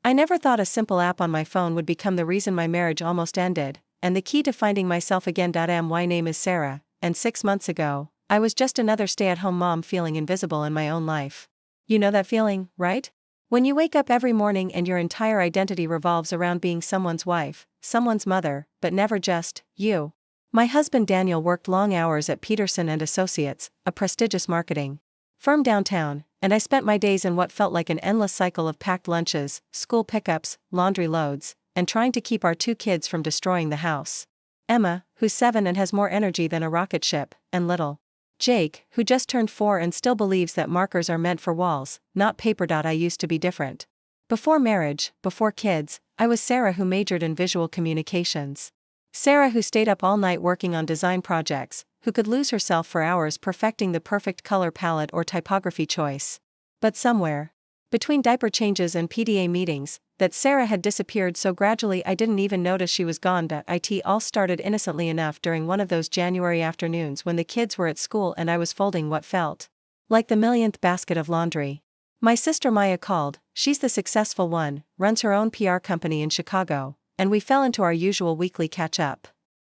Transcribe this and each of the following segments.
I never thought a simple app on my phone would become the reason my marriage almost ended, and the key to finding myself again. My name is Sarah, and 6 months ago, I was just another stay-at-home mom feeling invisible in my own life. You know that feeling, right? When you wake up every morning and your entire identity revolves around being someone's wife, someone's mother, but never just you. My husband Daniel worked long hours at Peterson and Associates, a prestigious marketing firm downtown, and I spent my days in what felt like an endless cycle of packed lunches, school pickups, laundry loads, and trying to keep our 2 kids from destroying the house. Emma, who's 7 and has more energy than a rocket ship, and little Jake, who just turned 4 and still believes that markers are meant for walls, not paper. I used to be different. Before marriage, before kids, I was Sarah who majored in visual communications. Sarah who stayed up all night working on design projects, who could lose herself for hours perfecting the perfect color palette or typography choice. But somewhere between diaper changes and PDA meetings, that Sarah had disappeared so gradually I didn't even notice she was gone. It all started innocently enough during one of those January afternoons when the kids were at school and I was folding what felt like the millionth basket of laundry. My sister Maya called. She's the successful one, runs her own PR company in Chicago, and we fell into our usual weekly catch-up.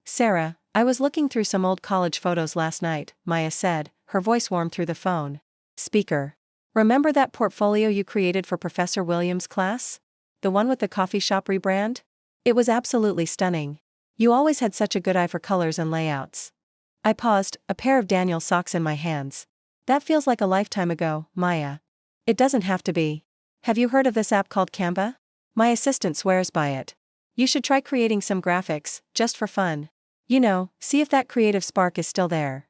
Sarah, I was looking through some old college photos last night, Maya said, her voice warm through the phone speaker. Remember that portfolio you created for Professor Williams' class? The one with the coffee shop rebrand? It was absolutely stunning. You always had such a good eye for colors and layouts. I paused, a pair of Daniel's socks in my hands. That feels like a lifetime ago, Maya. It doesn't have to be. Have you heard of this app called Canva? My assistant swears by it. You should try creating some graphics, just for fun. You know, see if that creative spark is still there.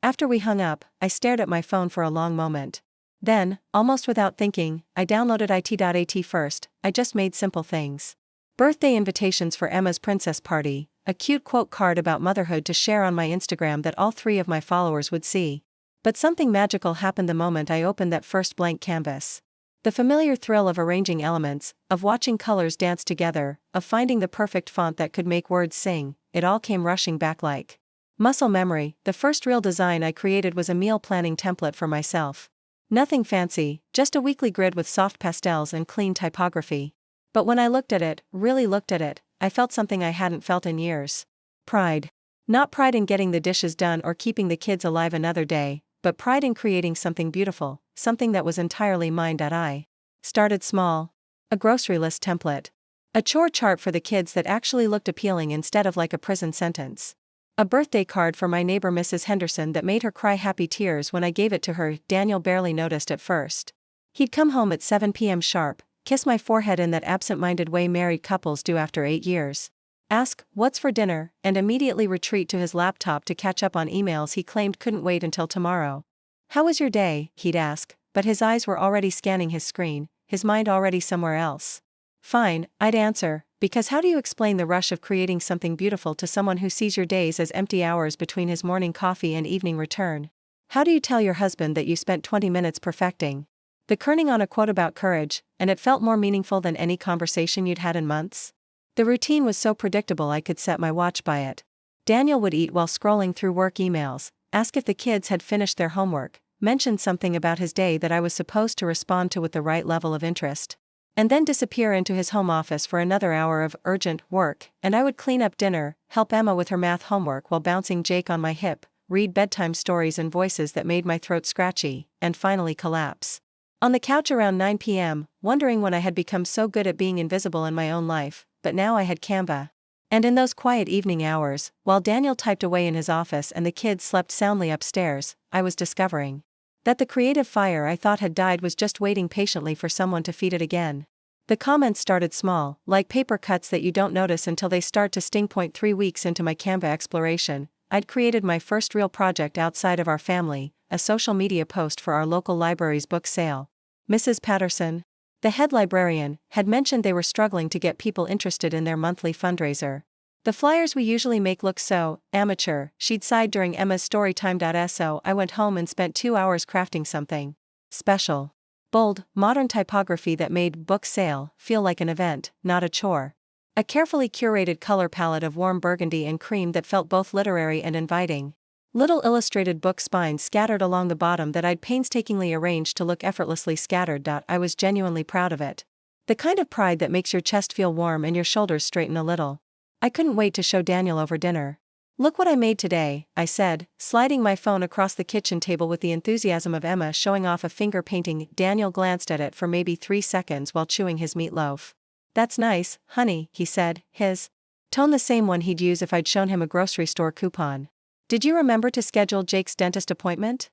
After we hung up, I stared at my phone for a long moment. Then, almost without thinking, I downloaded it.at first. I just made simple things. Birthday invitations for Emma's princess party, a cute quote card about motherhood to share on my Instagram that all 3 of my followers would see. But something magical happened the moment I opened that first blank canvas. The familiar thrill of arranging elements, of watching colors dance together, of finding the perfect font that could make words sing, it all came rushing back like muscle memory. The first real design I created was a meal planning template for myself. Nothing fancy, just a weekly grid with soft pastels and clean typography. But when I looked at it, really looked at it, I felt something I hadn't felt in years. Pride. Not pride in getting the dishes done or keeping the kids alive another day, but pride in creating something beautiful, something that was entirely mine. I started small. A grocery list template. A chore chart for the kids that actually looked appealing instead of like a prison sentence. A birthday card for my neighbor Mrs. Henderson that made her cry happy tears when I gave it to her. Daniel barely noticed at first. He'd come home at 7 p.m. sharp, kiss my forehead in that absent-minded way married couples do after 8 years. Ask, "What's for dinner?" and immediately retreat to his laptop to catch up on emails he claimed couldn't wait until tomorrow. "How was your day?" he'd ask, but his eyes were already scanning his screen, his mind already somewhere else. "Fine," I'd answer, because how do you explain the rush of creating something beautiful to someone who sees your days as empty hours between his morning coffee and evening return? How do you tell your husband that you spent 20 minutes perfecting the kerning on a quote about courage, and it felt more meaningful than any conversation you'd had in months? The routine was so predictable I could set my watch by it. Daniel would eat while scrolling through work emails, ask if the kids had finished their homework, mention something about his day that I was supposed to respond to with the right level of interest, and then disappear into his home office for another hour of urgent work, and I would clean up dinner, help Emma with her math homework while bouncing Jake on my hip, read bedtime stories in voices that made my throat scratchy, and finally collapse on the couch around 9 p.m., wondering when I had become so good at being invisible in my own life, but now I had Canva. And in those quiet evening hours, while Daniel typed away in his office and the kids slept soundly upstairs, I was discovering that the creative fire I thought had died was just waiting patiently for someone to feed it again. The comments started small, like paper cuts that you don't notice until they start to sting. 3 weeks into my Canva exploration, I'd created my first real project outside of our family, a social media post for our local library's book sale. Mrs. Patterson, the head librarian, had mentioned they were struggling to get people interested in their monthly fundraiser. "The flyers we usually make look so amateur," she'd sighed during Emma's storytime. So I went home and spent 2 hours crafting something special. Bold, modern typography that made book sale feel like an event, not a chore. A carefully curated color palette of warm burgundy and cream that felt both literary and inviting. Little illustrated book spines scattered along the bottom that I'd painstakingly arranged to look effortlessly scattered. I was genuinely proud of it. The kind of pride that makes your chest feel warm and your shoulders straighten a little. I couldn't wait to show Daniel over dinner. "Look what I made today," I said, sliding my phone across the kitchen table with the enthusiasm of Emma showing off a finger painting. Daniel glanced at it for maybe 3 seconds while chewing his meatloaf. "That's nice, honey," he said, his tone the same one he'd use if I'd shown him a grocery store coupon. "Did you remember to schedule Jake's dentist appointment?"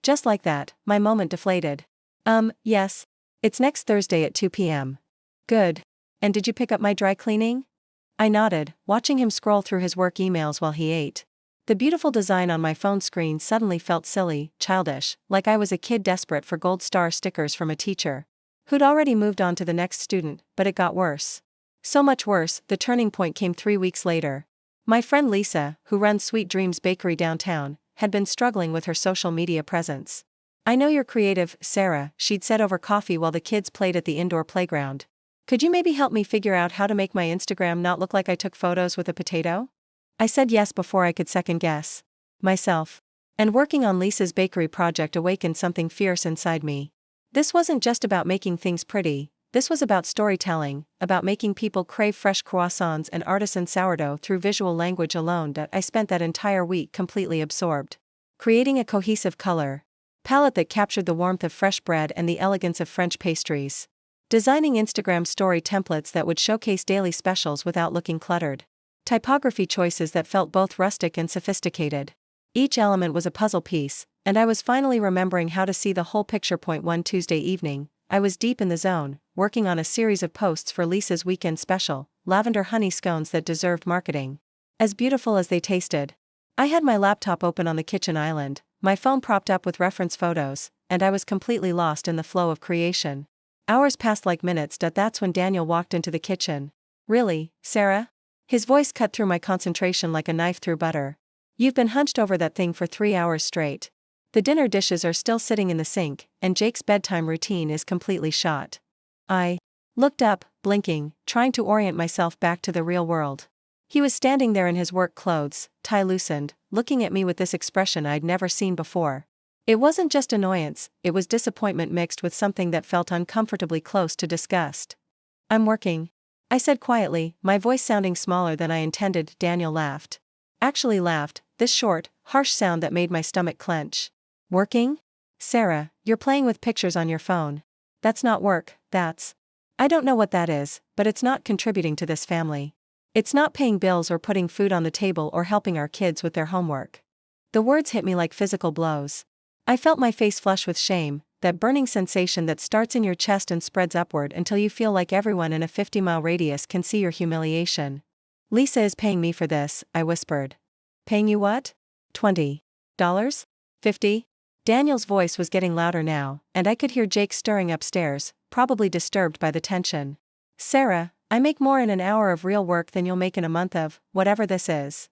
Just like that, my moment deflated. Yes. It's next Thursday at 2 p.m. "Good. And did you pick up my dry cleaning?" I nodded, watching him scroll through his work emails while he ate. The beautiful design on my phone screen suddenly felt silly, childish, like I was a kid desperate for gold star stickers from a teacher who'd already moved on to the next student. But it got worse. So much worse, the turning point came 3 weeks later. My friend Lisa, who runs Sweet Dreams Bakery downtown, had been struggling with her social media presence. "I know you're creative, Sarah," she'd said over coffee while the kids played at the indoor playground. "Could you maybe help me figure out how to make my Instagram not look like I took photos with a potato?" I said yes before I could second guess myself. And working on Lisa's bakery project awakened something fierce inside me. This wasn't just about making things pretty, this was about storytelling, about making people crave fresh croissants and artisan sourdough through visual language alone. I spent that entire week completely absorbed, creating a cohesive color palette that captured the warmth of fresh bread and the elegance of French pastries. Designing Instagram story templates that would showcase daily specials without looking cluttered. Typography choices that felt both rustic and sophisticated. Each element was a puzzle piece, and I was finally remembering how to see the whole picture. One Tuesday evening, I was deep in the zone, working on a series of posts for Lisa's weekend special, lavender honey scones that deserved marketing. As beautiful as they tasted. I had my laptop open on the kitchen island, my phone propped up with reference photos, and I was completely lost in the flow of creation. Hours passed like minutes. That's when Daniel walked into the kitchen. "Really, Sarah?" His voice cut through my concentration like a knife through butter. "You've been hunched over that thing for 3 hours straight. The dinner dishes are still sitting in the sink, and Jake's bedtime routine is completely shot." I looked up, blinking, trying to orient myself back to the real world. He was standing there in his work clothes, tie loosened, looking at me with this expression I'd never seen before. It wasn't just annoyance, it was disappointment mixed with something that felt uncomfortably close to disgust. "I'm working," I said quietly, my voice sounding smaller than I intended. Daniel laughed. Actually laughed, this short, harsh sound that made my stomach clench. "Working? Sarah, you're playing with pictures on your phone. That's not work, that's... I don't know what that is, but it's not contributing to this family. It's not paying bills or putting food on the table or helping our kids with their homework." The words hit me like physical blows. I felt my face flush with shame, that burning sensation that starts in your chest and spreads upward until you feel like everyone in a 50-mile radius can see your humiliation. "Lisa is paying me for this," I whispered. "Paying you what? $20? 50? Daniel's voice was getting louder now, and I could hear Jake stirring upstairs, probably disturbed by the tension. "Sarah, I make more in an hour of real work than you'll make in a month of whatever this is."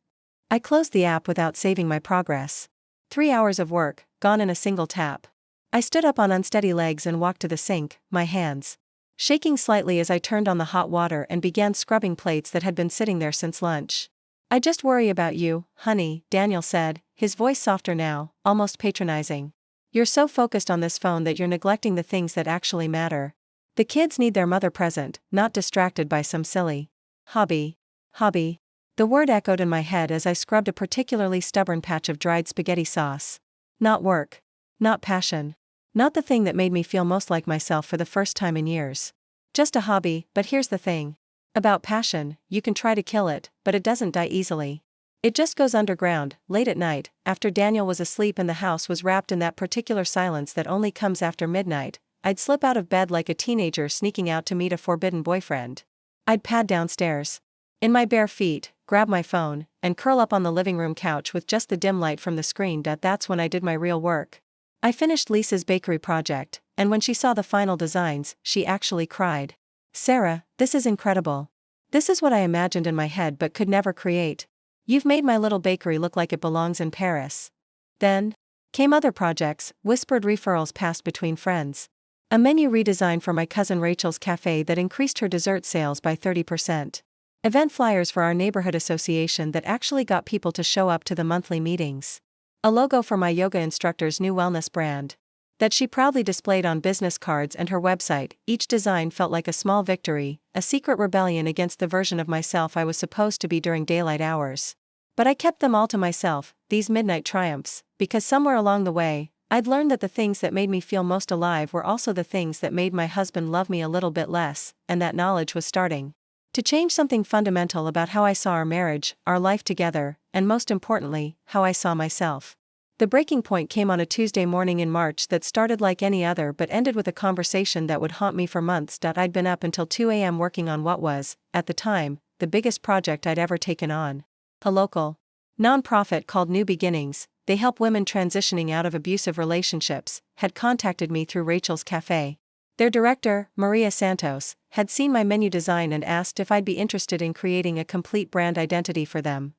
I closed the app without saving my progress. 3 hours of work, gone in a single tap. I stood up on unsteady legs and walked to the sink, my hands shaking slightly as I turned on the hot water and began scrubbing plates that had been sitting there since lunch. "I just worry about you, honey," Daniel said, his voice softer now, almost patronizing. "You're so focused on this phone that you're neglecting the things that actually matter. The kids need their mother present, not distracted by some silly hobby." Hobby. The word echoed in my head as I scrubbed a particularly stubborn patch of dried spaghetti sauce. Not work. Not passion. Not the thing that made me feel most like myself for the first time in years. Just a hobby. But here's the thing. About passion, you can try to kill it, but it doesn't die easily. It just goes underground, late at night, after Daniel was asleep and the house was wrapped in that particular silence that only comes after midnight. I'd slip out of bed like a teenager sneaking out to meet a forbidden boyfriend. I'd pad downstairs in my bare feet, grab my phone, and curl up on the living room couch with just the dim light from the screen. That's when I did my real work. I finished Lisa's bakery project, and when she saw the final designs, she actually cried. "Sarah, this is incredible. This is what I imagined in my head but could never create. You've made my little bakery look like it belongs in Paris." Then came other projects, whispered referrals passed between friends. A menu redesign for my cousin Rachel's cafe that increased her dessert sales by 30%. Event flyers for our neighborhood association that actually got people to show up to the monthly meetings. A logo for my yoga instructor's new wellness brand. that she proudly displayed on business cards and her website. Each design felt like a small victory, a secret rebellion against the version of myself I was supposed to be during daylight hours. But I kept them all to myself, these midnight triumphs, because somewhere along the way, I'd learned that the things that made me feel most alive were also the things that made my husband love me a little bit less, and that knowledge was starting to change something fundamental about how I saw our marriage, our life together, and most importantly, how I saw myself. The breaking point came on a Tuesday morning in March that started like any other but ended with a conversation that would haunt me for months. I'd been up until 2 a.m. working on what was, at the time, the biggest project I'd ever taken on. A local nonprofit called New Beginnings, they help women transitioning out of abusive relationships, had contacted me through Rachel's Cafe. Their director, Maria Santos, had seen my menu design and asked if I'd be interested in creating a complete brand identity for them.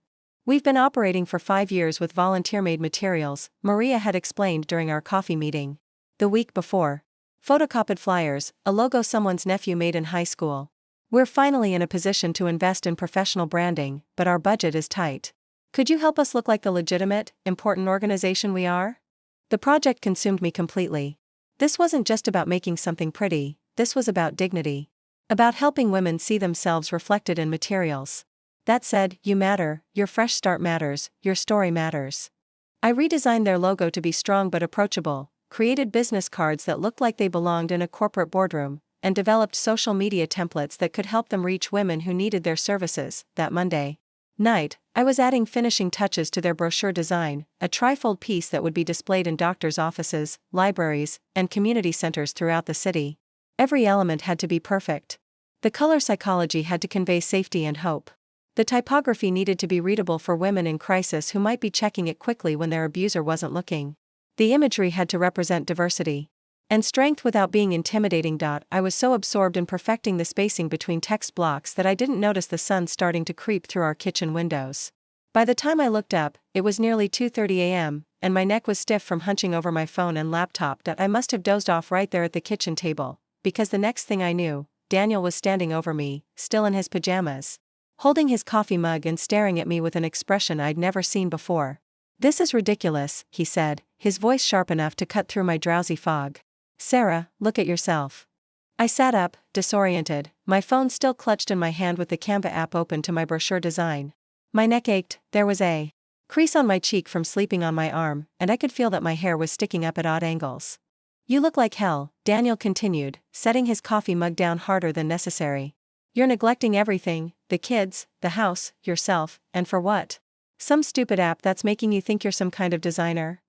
We've been operating for 5 years with volunteer-made materials, Maria had explained during our coffee meeting. The week before. Photocopied flyers, a logo someone's nephew made in high school. We're finally in a position to invest in professional branding, but our budget is tight. Could you help us look like the legitimate, important organization we are? The project consumed me completely. This wasn't just about making something pretty, this was about dignity. About helping women see themselves reflected in materials. That said, you matter, your fresh start matters, your story matters. I redesigned their logo to be strong but approachable, created business cards that looked like they belonged in a corporate boardroom, and developed social media templates that could help them reach women who needed their services. That Monday night, I was adding finishing touches to their brochure design, a trifold piece that would be displayed in doctors' offices, libraries, and community centers throughout the city. Every element had to be perfect. The color psychology had to convey safety and hope. The typography needed to be readable for women in crisis who might be checking it quickly when their abuser wasn't looking. The imagery had to represent diversity and strength without being intimidating. I was so absorbed in perfecting the spacing between text blocks that I didn't notice the sun starting to creep through our kitchen windows. By the time I looked up, it was nearly 2:30 a.m., and my neck was stiff from hunching over my phone and laptop. I must have dozed off right there at the kitchen table, because the next thing I knew, Daniel was standing over me, still in his pajamas, holding his coffee mug and staring at me with an expression I'd never seen before. "This is ridiculous," he said, his voice sharp enough to cut through my drowsy fog. "Sarah, look at yourself." I sat up, disoriented, my phone still clutched in my hand with the Canva app open to my brochure design. My neck ached, there was a crease on my cheek from sleeping on my arm, and I could feel that my hair was sticking up at odd angles. "You look like hell," Daniel continued, setting his coffee mug down harder than necessary. "You're neglecting everything, the kids, the house, yourself, and for what? Some stupid app that's making you think you're some kind of designer?"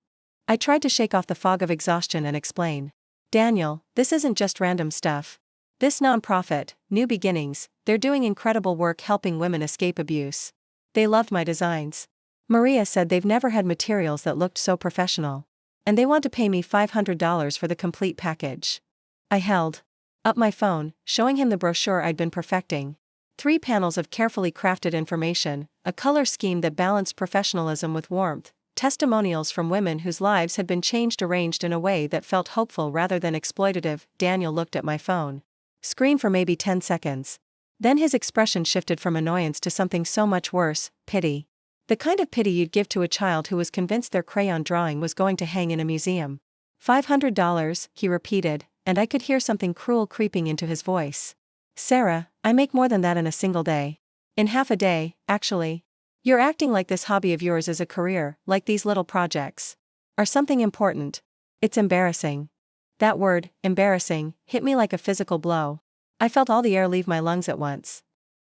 I tried to shake off the fog of exhaustion and explain. "Daniel, this isn't just random stuff. This nonprofit, New Beginnings, they're doing incredible work helping women escape abuse. They loved my designs. Maria said they've never had materials that looked so professional. And they want to pay me $500 for the complete package." I held up my phone, showing him the brochure I'd been perfecting. 3 panels of carefully crafted information, a color scheme that balanced professionalism with warmth, testimonials from women whose lives had been changed arranged in a way that felt hopeful rather than exploitative. Daniel looked at my phone screen for maybe 10 seconds. Then his expression shifted from annoyance to something so much worse, pity. The kind of pity you'd give to a child who was convinced their crayon drawing was going to hang in a museum. $500, he repeated, and I could hear something cruel creeping into his voice. "Sarah, I make more than that in a single day. In half a day, actually. You're acting like this hobby of yours is a career, like these little projects are something important. It's embarrassing." That word, embarrassing, hit me like a physical blow. I felt all the air leave my lungs at once.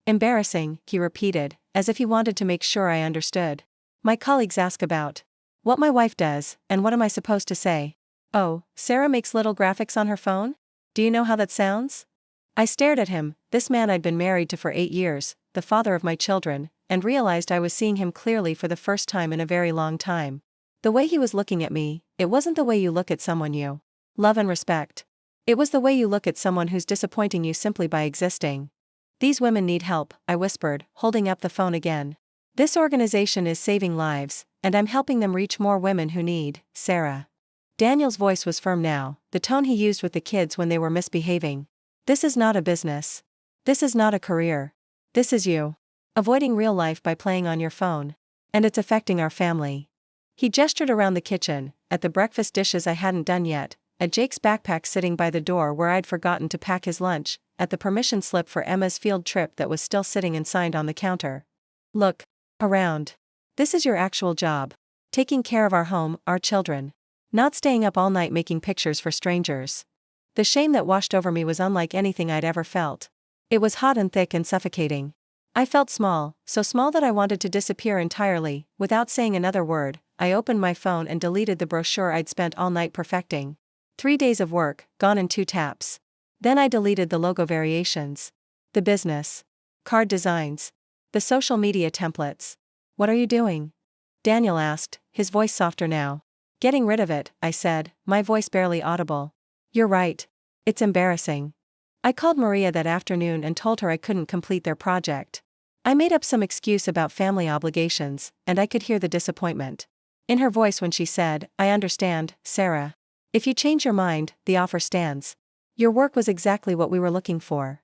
"Embarrassing," he repeated, as if he wanted to make sure I understood. "My colleagues ask about what my wife does, and what am I supposed to say? Oh, Sarah makes little graphics on her phone? Do you know how that sounds?" I stared at him, this man I'd been married to for 8 years, the father of my children, and realized I was seeing him clearly for the first time in a very long time. The way he was looking at me, it wasn't the way you look at someone you love and respect. It was the way you look at someone who's disappointing you simply by existing. "These women need help," I whispered, holding up the phone again. "This organization is saving lives, and I'm helping them reach more women who need Sarah." Daniel's voice was firm now, the tone he used with the kids when they were misbehaving. "This is not a business. This is not a career. This is you avoiding real life by playing on your phone. And it's affecting our family." He gestured around the kitchen, at the breakfast dishes I hadn't done yet, at Jake's backpack sitting by the door where I'd forgotten to pack his lunch, at the permission slip for Emma's field trip that was still sitting unsigned on the counter. Look around. This is your actual job. Taking care of our home, our children. Not staying up all night making pictures for strangers. The shame that washed over me was unlike anything I'd ever felt. It was hot and thick and suffocating. I felt small, so small that I wanted to disappear entirely. Without saying another word, I opened my phone and deleted the brochure I'd spent all night perfecting. 3 days of work, gone in 2 taps. Then I deleted the logo variations. The business card designs. The social media templates. What are you doing? Daniel asked, his voice softer now. Getting rid of it, I said, my voice barely audible. You're right. It's embarrassing. I called Maria that afternoon and told her I couldn't complete their project. I made up some excuse about family obligations, and I could hear the disappointment in her voice when she said, I understand, Sarah. If you change your mind, the offer stands. Your work was exactly what we were looking for.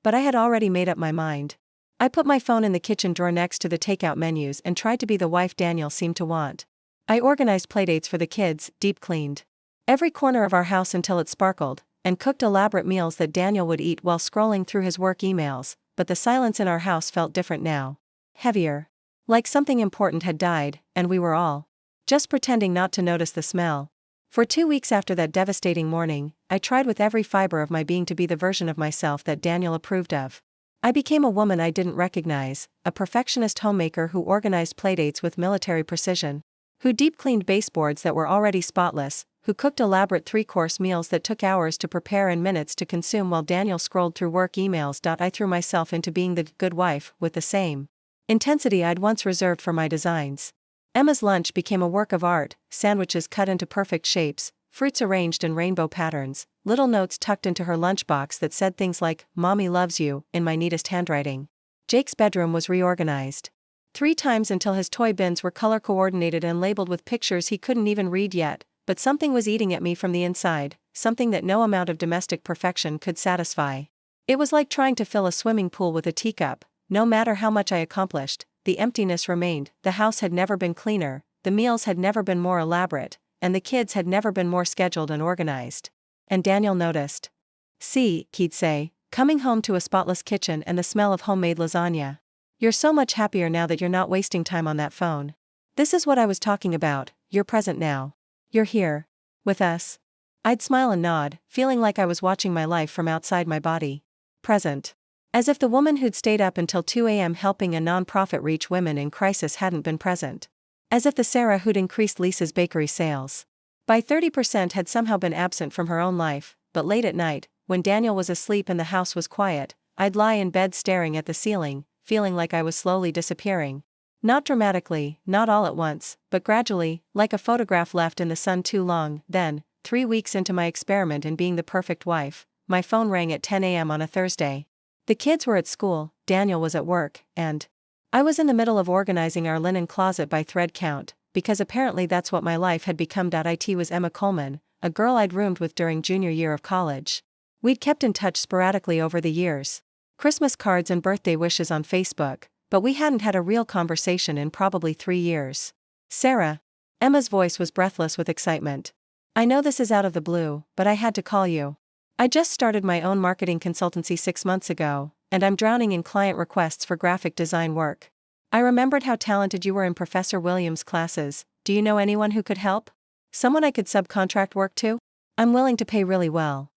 But I had already made up my mind. I put my phone in the kitchen drawer next to the takeout menus and tried to be the wife Daniel seemed to want. I organized playdates for the kids, deep cleaned every corner of our house until it sparkled, and cooked elaborate meals that Daniel would eat while scrolling through his work emails, but the silence in our house felt different now. Heavier. Like something important had died, and we were all just pretending not to notice the smell. For 2 weeks after that devastating morning, I tried with every fiber of my being to be the version of myself that Daniel approved of. I became a woman I didn't recognize, a perfectionist homemaker who organized playdates with military precision, who deep-cleaned baseboards that were already spotless, who cooked elaborate 3-course meals that took hours to prepare and minutes to consume while Daniel scrolled through work emails. I threw myself into being the good wife with the same intensity I'd once reserved for my designs. Emma's lunch became a work of art, sandwiches cut into perfect shapes, fruits arranged in rainbow patterns, little notes tucked into her lunchbox that said things like, Mommy loves you, in my neatest handwriting. Jake's bedroom was reorganized 3 times until his toy bins were color-coordinated and labeled with pictures he couldn't even read yet, but something was eating at me from the inside, something that no amount of domestic perfection could satisfy. It was like trying to fill a swimming pool with a teacup. No matter how much I accomplished, the emptiness remained. The house had never been cleaner, the meals had never been more elaborate, and the kids had never been more scheduled and organized. And Daniel noticed. See, he'd say, coming home to a spotless kitchen and the smell of homemade lasagna. You're so much happier now that you're not wasting time on that phone. This is what I was talking about, you're present now. You're here. With us. I'd smile and nod, feeling like I was watching my life from outside my body. Present. As if the woman who'd stayed up until 2 a.m. helping a non-profit reach women in crisis hadn't been present. As if the Sarah who'd increased Lisa's bakery sales by 30% had somehow been absent from her own life. But late at night, when Daniel was asleep and the house was quiet, I'd lie in bed staring at the ceiling, feeling like I was slowly disappearing. Not dramatically, not all at once, but gradually, like a photograph left in the sun too long. Then, 3 weeks into my experiment in being the perfect wife, my phone rang at 10 a.m. on a Thursday. The kids were at school, Daniel was at work, and I was in the middle of organizing our linen closet by thread count, because apparently that's what my life had become. It was Emma Coleman, a girl I'd roomed with during junior year of college. We'd kept in touch sporadically over the years. Christmas cards and birthday wishes on Facebook, but we hadn't had a real conversation in probably 3 years. Sarah. Emma's voice was breathless with excitement. I know this is out of the blue, but I had to call you. I just started my own marketing consultancy 6 months ago, and I'm drowning in client requests for graphic design work. I remembered how talented you were in Professor Williams' classes. Do you know anyone who could help? Someone I could subcontract work to? I'm willing to pay really well.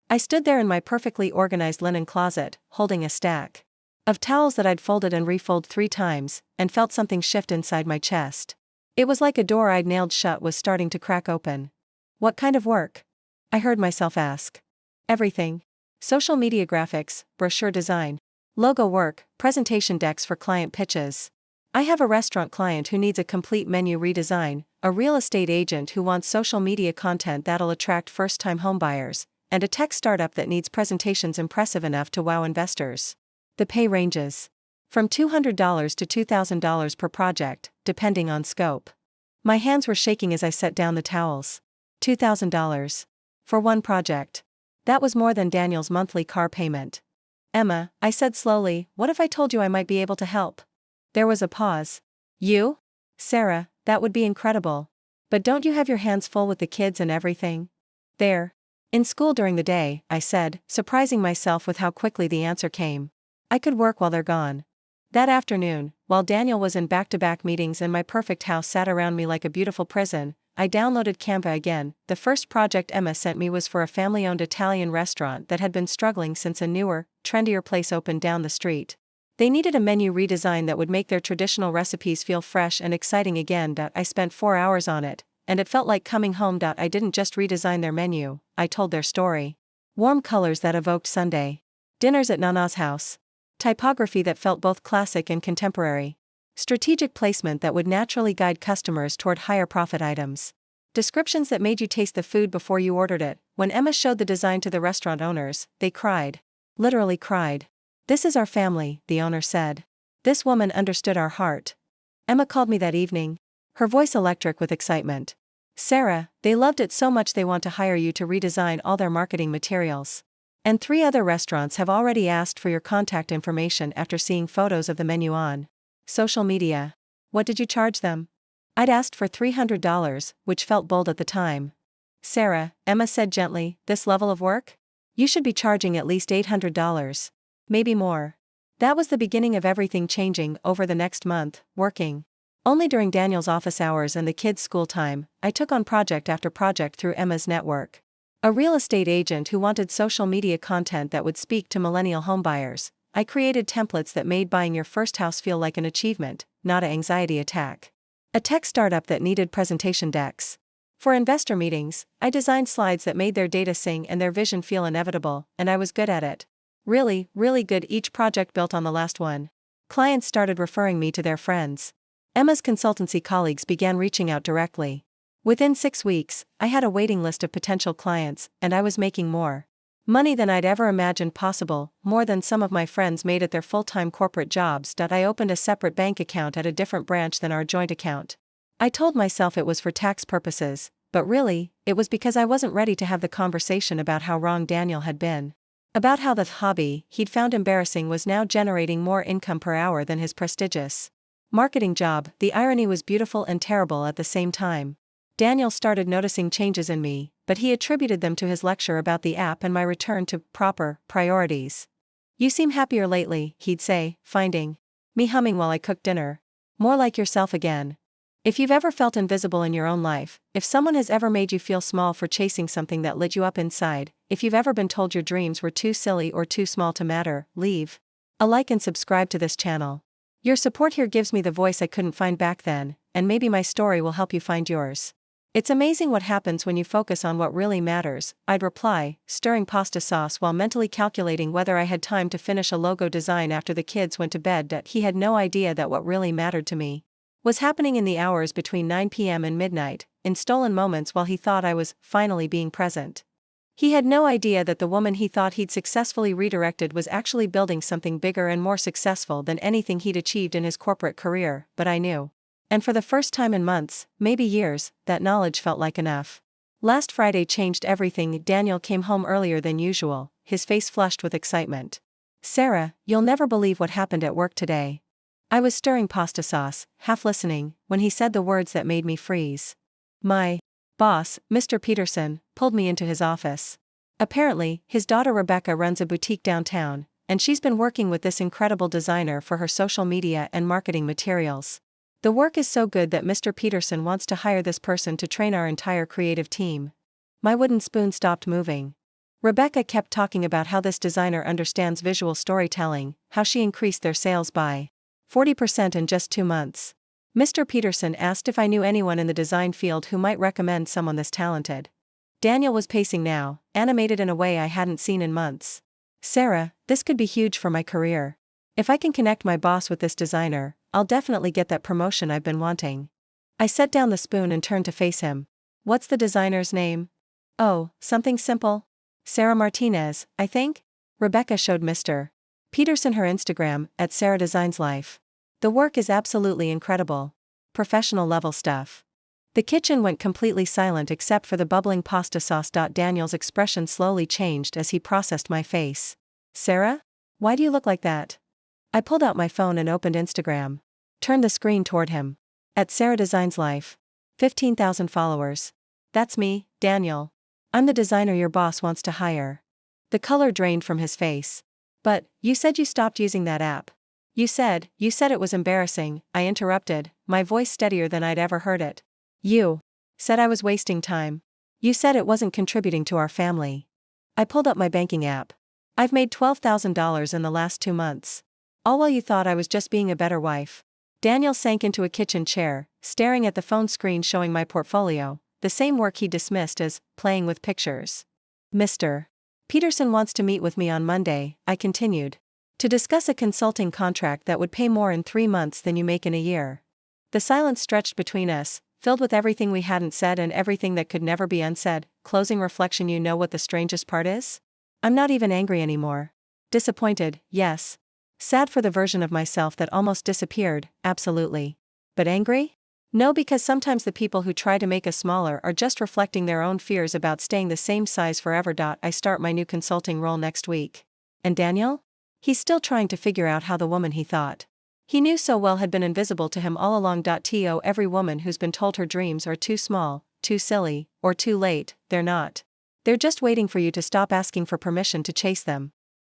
I stood there in my perfectly organized linen closet, holding a stack of towels that I'd folded and refolded 3 times, and felt something shift inside my chest. It was like a door I'd nailed shut was starting to crack open. What kind of work? I heard myself ask. Everything. Social media graphics, brochure design, logo work, presentation decks for client pitches. I have a restaurant client who needs a complete menu redesign, a real estate agent who wants social media content that'll attract first-time homebuyers, and a tech startup that needs presentations impressive enough to wow investors. The pay ranges from $200 to $2,000 per project, depending on scope. My hands were shaking as I set down the towels. $2,000 for one project. That was more than Daniel's monthly car payment. Emma, I said slowly, what if I told you I might be able to help? There was a pause. You? Sarah, that would be incredible. But don't you have your hands full with the kids and everything? There. In school during the day, I said, surprising myself with how quickly the answer came. I could work while they're gone. That afternoon, while Daniel was in back-to-back meetings and my perfect house sat around me like a beautiful prison, I downloaded Canva again. The first project Emma sent me was for a family-owned Italian restaurant that had been struggling since a newer, trendier place opened down the street. They needed a menu redesign that would make their traditional recipes feel fresh and exciting again. I spent 4 hours on it, and it felt like coming home. I didn't just redesign their menu, I told their story. Warm colors that evoked Sunday dinners at Nana's house. Typography that felt both classic and contemporary. Strategic placement that would naturally guide customers toward higher profit items. Descriptions that made you taste the food before you ordered it. When Emma showed the design to the restaurant owners, they cried. Literally cried. "This is our family," the owner said. "This woman understood our heart." Emma called me that evening, her voice electric with excitement. "Sarah, they loved it so much they want to hire you to redesign all their marketing materials. And 3 other restaurants have already asked for your contact information after seeing photos of the menu on social media." "What did you charge them?" I'd asked for $300, which felt bold at the time. "Sarah," Emma said gently, "this level of work? You should be charging at least $800. Maybe more." That was the beginning of everything changing. Over the next month, working only during Daniel's office hours and the kids' school time, I took on project after project through Emma's network. A real estate agent who wanted social media content that would speak to millennial homebuyers. I created templates that made buying your first house feel like an achievement, not an anxiety attack. A tech startup that needed presentation decks. For investor meetings, I designed slides that made their data sing and their vision feel inevitable, and I was good at it. Really, really good. Each project built on the last one. Clients started referring me to their friends. Emma's consultancy colleagues began reaching out directly. Within 6 weeks, I had a waiting list of potential clients, and I was making more money than I'd ever imagined possible, more than some of my friends made at their full-time corporate jobs. I opened a separate bank account at a different branch than our joint account. I told myself it was for tax purposes, but really, it was because I wasn't ready to have the conversation about how wrong Daniel had been. About how the hobby he'd found embarrassing was now generating more income per hour than his prestigious marketing job. The irony was beautiful and terrible at the same time. Daniel started noticing changes in me, but he attributed them to his lecture about the app and my return to proper priorities. "You seem happier lately," he'd say, finding me humming while I cooked dinner. "More like yourself again." If you've ever felt invisible in your own life, if someone has ever made you feel small for chasing something that lit you up inside, if you've ever been told your dreams were too silly or too small to matter, leave a like and subscribe to this channel. Your support here gives me the voice I couldn't find back then, and maybe my story will help you find yours. "It's amazing what happens when you focus on what really matters," I'd reply, stirring pasta sauce while mentally calculating whether I had time to finish a logo design after the kids went to bed. He had no idea that what really mattered to me was happening in the hours between 9 p.m. and midnight, in stolen moments while he thought I was finally being present. He had no idea that the woman he thought he'd successfully redirected was actually building something bigger and more successful than anything he'd achieved in his corporate career, but I knew. And for the first time in months, maybe years, that knowledge felt like enough. Last Friday changed everything. Daniel came home earlier than usual, his face flushed with excitement. "Sarah, you'll never believe what happened at work today." I was stirring pasta sauce, half listening, when he said the words that made me freeze. My boss, Mr. Peterson, pulled me into his office. Apparently, his daughter Rebecca runs a boutique downtown, and she's been working with this incredible designer for her social media and marketing materials. The work is so good that Mr. Peterson wants to hire this person to train our entire creative team. My wooden spoon stopped moving. Rebecca kept talking about how this designer understands visual storytelling, how she increased their sales by 40% in just 2 months. Mr. Peterson asked if I knew anyone in the design field who might recommend someone this talented. Daniel was pacing now, animated in a way I hadn't seen in months. "Sarah, this could be huge for my career. If I can connect my boss with this designer, I'll definitely get that promotion I've been wanting." I set down the spoon and turned to face him. "What's the designer's name?" "Oh, something simple. Sarah Martinez, I think?" Rebecca showed Mr. Peterson her Instagram, at Sarah Designs Life. "The work is absolutely incredible. Professional level stuff." The kitchen went completely silent except for the bubbling pasta sauce. Daniel's expression slowly changed as he processed my face. "Sarah? Why do you look like that?" I pulled out my phone and opened Instagram. Turned the screen toward him. At Sarah Designs Life. 15,000 followers. "That's me, Daniel." I'm the designer your boss wants to hire. The color drained from his face. But, you said you stopped using that app. You said it was embarrassing, I interrupted, my voice steadier than I'd ever heard it. You said I was wasting time. You said it wasn't contributing to our family. I pulled up my banking app. I've made $12,000 in the last 2 months. All while you thought I was just being a better wife. Daniel sank into a kitchen chair, staring at the phone screen showing my portfolio, the same work he dismissed as playing with pictures. Mr. Peterson wants to meet with me on Monday, I continued. To discuss a consulting contract that would pay more in 3 months than you make in a year. The silence stretched between us, filled with everything we hadn't said and everything that could never be unsaid. Closing reflection. You know what the strangest part is? I'm not even angry anymore. Disappointed, yes. Sad for the version of myself that almost disappeared, absolutely. But angry? No, because sometimes the people who try to make us smaller are just reflecting their own fears about staying the same size forever. I start my new consulting role next week. And Daniel? He's still trying to figure out how the woman he thought he knew so well had been invisible to him all along. To every woman who's been told her dreams are too small, too silly, or too late, they're not. They're just waiting for you to stop asking for permission to chase them.